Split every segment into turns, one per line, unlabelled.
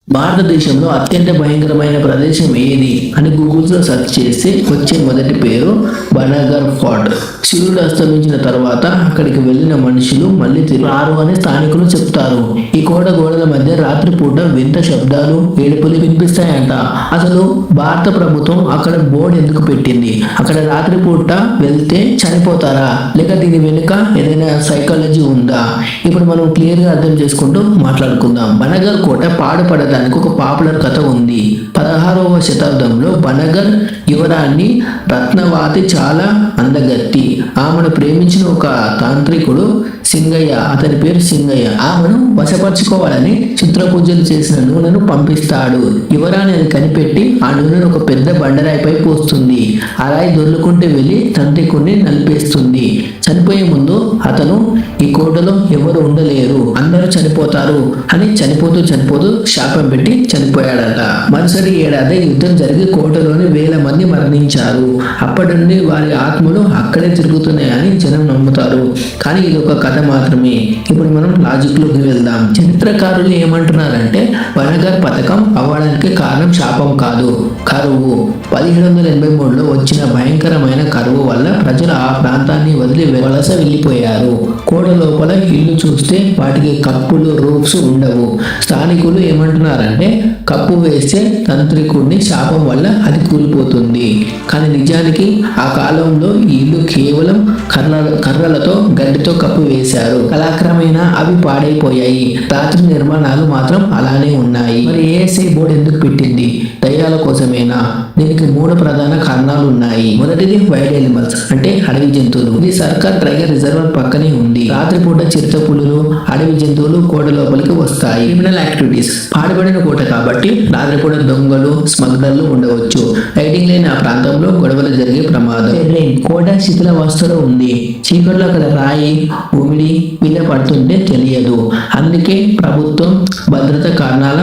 భారతదేశంలో అత్యంత భయంకరమైన ప్రదేశం ఏది అని గూగుల్స్లో సెర్చ్ చేస్తే వచ్చే మొదటి పేరు బనగర్ ఫోర్ట్. సూర్యుడు అస్తమించిన తర్వాత అక్కడికి వెళ్ళిన మనుషులు మళ్ళీ తిరిగి రారు అని స్థానికులు చెప్తారు. ఈ గోడల మధ్య రాత్రిపూట వింత శబ్దాలు, ఏడుపులు వినిపిస్తాయంట. అసలు భారత ప్రభుత్వం అక్కడ బోర్డు ఎందుకు పెట్టింది? అక్కడ రాత్రిపూట వెళ్తే చనిపోతారా, లేక దీని వెనుక ఏదైనా సైకాలజీ ఉందా? ఇప్పుడు మనం క్లియర్ గా అర్థం చేసుకుంటూ మాట్లాడుకుందాం. బనగర్ కోట పాడుపడడానికి ఒక పాపులర్ కథ ఉంది. 16వ శతాబ్దంలో బనగర్ యువరాణి రత్నవాతి చాలా అందగత్తి. ఆమెను ప్రేమించిన ఒక తాంత్రికుడు సింగయ్య, అతని పేరు సింగయ్య, ఆమెను వశపరచుకోవాలని చిత్రపూజలు చేసిన నూనెను పంపిస్తాడు. యువరాణి అది కనిపెట్టి ఆ నూనెను ఒక పెద్ద బండరాయిపై పోస్తుంది. ఆ రాయి దొర్లుకుంటూ వెళ్ళి తాంత్రికుడిని నలిపేస్తుంది. చనిపోయే ముందు అతను ఈ కోటలో ఎవరు ఉండలేరు, అందరూ చనిపోతారు అని చనిపోతూ శాపం పెట్టి చనిపోయాడట. మరుసటి ఏడాది యుద్ధం జరిగి కోటలోని వేల మంది మరణించారు. అప్పటి నుండి వారి ఆత్మలు అక్కడే తిరుగుతున్నాయని జనం నమ్ముతారు. కానీ ఇది ఒక కథ మాత్రమే. ఇప్పుడు మనం లాజిక్ లోకి వెళ్దాం. చరిత్రకారులు ఏమంటున్నారంటే బనగర్ పథకం అవ్వడానికి కారణం శాపం కాదు, కరువు. 1783లో వచ్చిన భయంకరమైన కరువు వల్ల ప్రజలు ఆ ప్రాంతాన్ని వదిలి వలస వెళ్ళిపోయారు. కోట లోపల ఇల్లు చూస్తే వాటికి కప్పులు, రూఫ్స్ ఉండవు. స్థానికులు ఏమంటున్నారంటే కప్పు వేస్తే తాంత్రికుడిని శాపం వల్ల అది కూలిపోతుంది. కానీ నిజానికి ఆ కాలంలో ఈ ఇల్లు కేవలం కర్రలతో గడ్డితో కప్పు వేశారు. కాలక్రమేణా అవి పాడైపోయాయి. రాత్రి నిర్మాణాలు మాత్రం అలానే ఉన్నాయి. మరి ఏఎస్ఐ బోర్డు ఎందుకు పెట్టింది? దయ్యాల కోసమేనా? దీనికి 3 ప్రధాన కారణాలు ఉన్నాయి. మొదటిది వైల్డ్ ఎనిమల్స్, అంటే అడవి జంతువులు. ఇది సర్కార్ టైగర్ రిజర్వ్ పక్కనే ఉంది. రాత్రిపూట చిరుత పులులు, అడవి జంతువులు కోట లోపలికి వస్తాయి. క్రిమినల్ యాక్టివిటీస్, పాడుబడిన కోట కాబట్టి రాత్రిపూట దొంగలు, స్మగ్లర్లు ఉండవచ్చు. లైటింగ్ లేని ఆ ప్రాంతంలో గొడవలు జరిగే ప్రమాదం. కోట శిథిలావస్థలో ఉంది. చీకట్లో అక్కడ రాయి, ఉమిడి మీద పడుతుంటే తెలియదు. అందుకే ప్రభుత్వం భద్రత కారణాల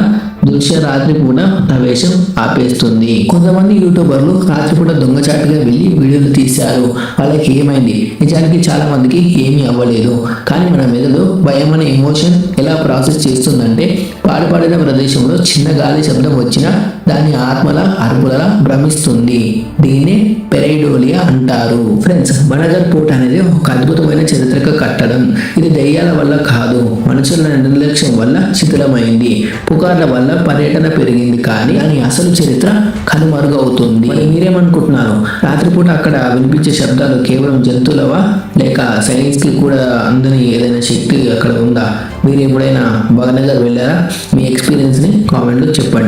దృశ్య రాత్రిపూట ప్రవేశం ఆపేస్తుంది. కొంతమంది యూట్యూబర్లు రాత్రిపూట దొంగచాటుగా వెళ్ళి వీడియోలు తీశారు. వాళ్ళకి ఏమైంది? నిజానికి చాలా మందికి ఏమీ అవ్వలేదు. కానీ మన మెదడు భయం అనే ఎమోషన్ ఎలా ప్రాసెస్ చేస్తుందంటే పాడుపడిన ప్రదేశంలో చిన్న గాలి శబ్దం వచ్చినా దాని ఆత్మల అరుపులలా భ్రమిస్తుంది. దీన్నే పెరైడోలియా అంటారు. ఫ్రెండ్స్, బనగర్ ఫోర్ట్ అనేది ఒక అద్భుతమైన చారిత్రక కట్టడం. ఇది దయ్యాల వల్ల కాదు, మనుషుల నిర్లక్ష్యం వల్ల శిథిలమైంది. పుకార్ల వల్ల పర్యటన పెరిగింది, కానీ దాని అసలు చరిత్ర కనుమరుగవుతుంది. మరి మీరేమనుకుంటున్నారు? రాత్రిపూట అక్కడ వినిపించే శబ్దాలు కేవలం జంతువులవా, లేక సైన్స్ కి కూడా అందని ఏదైనా శక్తి అక్కడ ఉందా? మీరు ఎప్పుడైనా బనగర్ వెళ్ళారా? మీ ఎక్స్పీరియన్స్ ని కామెంట్లో చెప్పండి.